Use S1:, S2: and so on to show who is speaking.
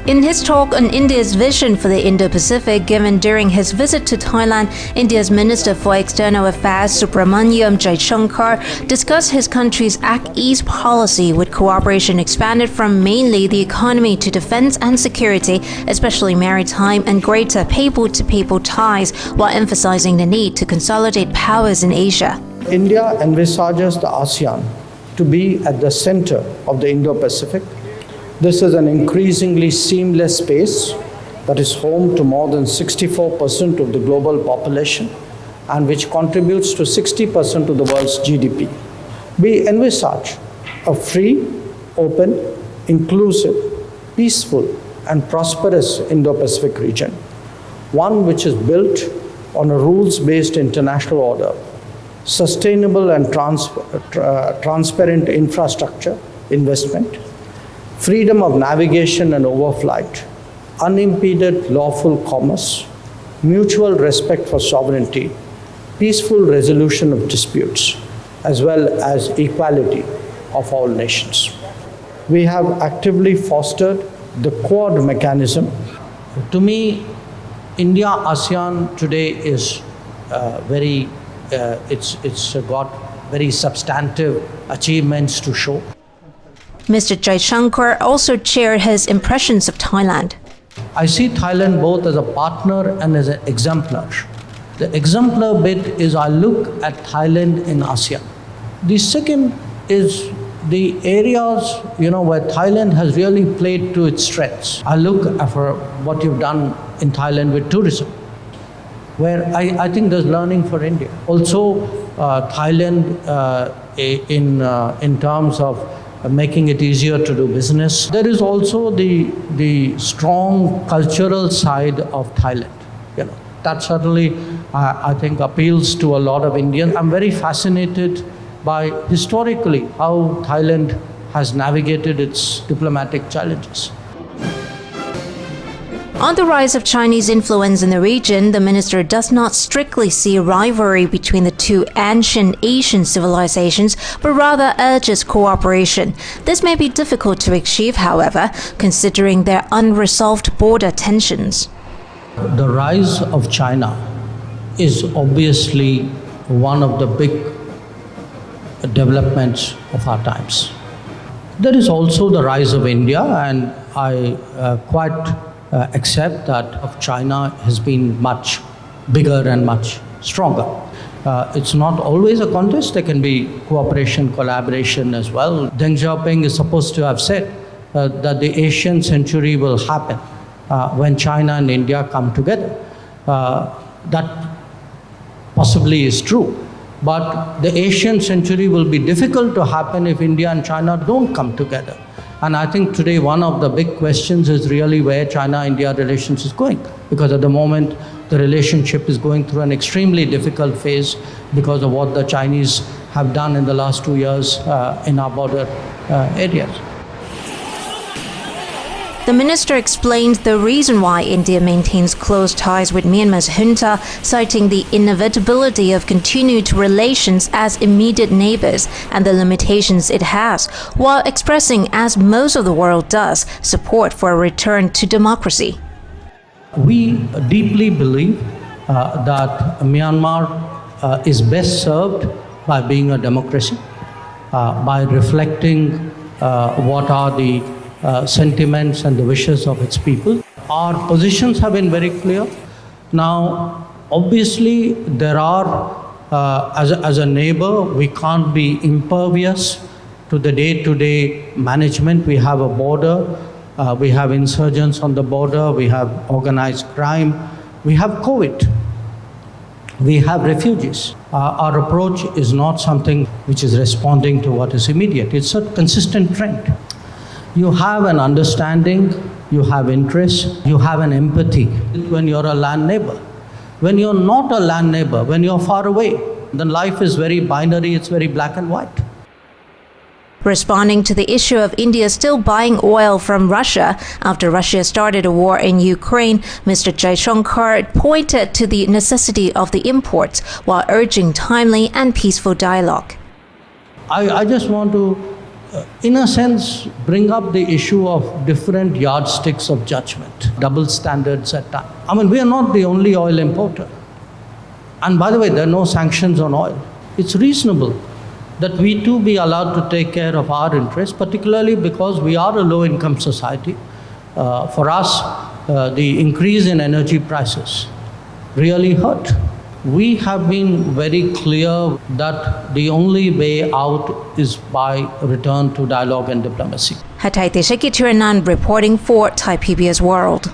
S1: In his talk on India's vision for the Indo-Pacific given during his visit to Thailand, India's Minister for External Affairs Subramaniam Jaishankar discussed his country's Act East policy with cooperation expanded from mainly the economy to defense and security, especially maritime and greater people-to-people ties, while emphasizing the need to consolidate powers in Asia.
S2: India envisages the ASEAN to be at the center of the Indo-Pacific. This is an increasingly seamless space that is home to more than 64% of the global population and which contributes to 60% of the world's GDP. We envisage a free, open, inclusive, peaceful, and prosperous Indo-Pacific region, one which is built on a rules-based international order, sustainable and transparent infrastructure investment, freedom of navigation and overflight, unimpeded lawful commerce, mutual respect for sovereignty, peaceful resolution of disputes, as well as equality of all nations. We have actively fostered the Quad mechanism. To me, India-ASEAN today is it's got very substantive achievements to show.
S1: Mr. Jaishankar also shared his impressions of Thailand.
S2: I see Thailand both as a partner and as an exemplar. The exemplar bit is I look at Thailand in ASEAN. The second is the areas where Thailand has really played to its strengths. I look for what you've done in Thailand with tourism, where I think there's learning for India. Also, Thailand in terms of making it easier to do business. There is also the strong cultural side of Thailand. That certainly I think appeals to a lot of Indians. I'm very fascinated by historically how Thailand has navigated its diplomatic challenges.
S1: On the rise of Chinese influence in the region, the minister does not strictly see a rivalry between the two ancient Asian civilizations, but rather urges cooperation. This may be difficult to achieve, however, considering their unresolved border tensions.
S2: The rise of China is obviously one of the big developments of our times. There is also the rise of India, and I quite accept that of China has been much bigger and much stronger. It's not always a contest. There can be cooperation, collaboration as well. Deng Xiaoping is supposed to have said that the Asian century will happen when China and India come together. That possibly is true. But the Asian century will be difficult to happen if India and China don't come together. And I think today one of the big questions is really where China-India relations is going. Because at the moment, the relationship is going through an extremely difficult phase because of what the Chinese have done in the last 2 years in our border areas.
S1: The minister explained the reason why India maintains close ties with Myanmar's junta, citing the inevitability of continued relations as immediate neighbors and the limitations it has, while expressing, as most of the world does, support for a return to democracy.
S2: We deeply believe that Myanmar is best served by being a democracy, by reflecting what are the sentiments and the wishes of its people. Our positions have been very clear. Now, obviously, there are, as a neighbor, we can't be impervious to the day-to-day management. We have a border, we have insurgents on the border, we have organized crime, we have COVID, we have refugees. Our approach is not something which is responding to what is immediate. It's a consistent trend. You have an understanding, you have interest, you have an empathy when you're a land neighbor. When you're not a land neighbor, when you're far away, then life is very binary, it's very black and white.
S1: Responding to the issue of India still buying oil from Russia after Russia started a war in Ukraine, Mr. Jaishankar pointed to the necessity of the imports while urging timely and peaceful dialogue.
S2: I just want to in a sense, bring up the issue of different yardsticks of judgment, double standards at times. I mean, we are not the only oil importer. And by the way, there are no sanctions on oil. It's reasonable that we too be allowed to take care of our interests, particularly because we are a low-income society. For us, the increase in energy prices really hurt. We have been very clear that the only way out is by return to dialogue and diplomacy.
S1: Hatay Teshekitiran reporting for Thai PBS World.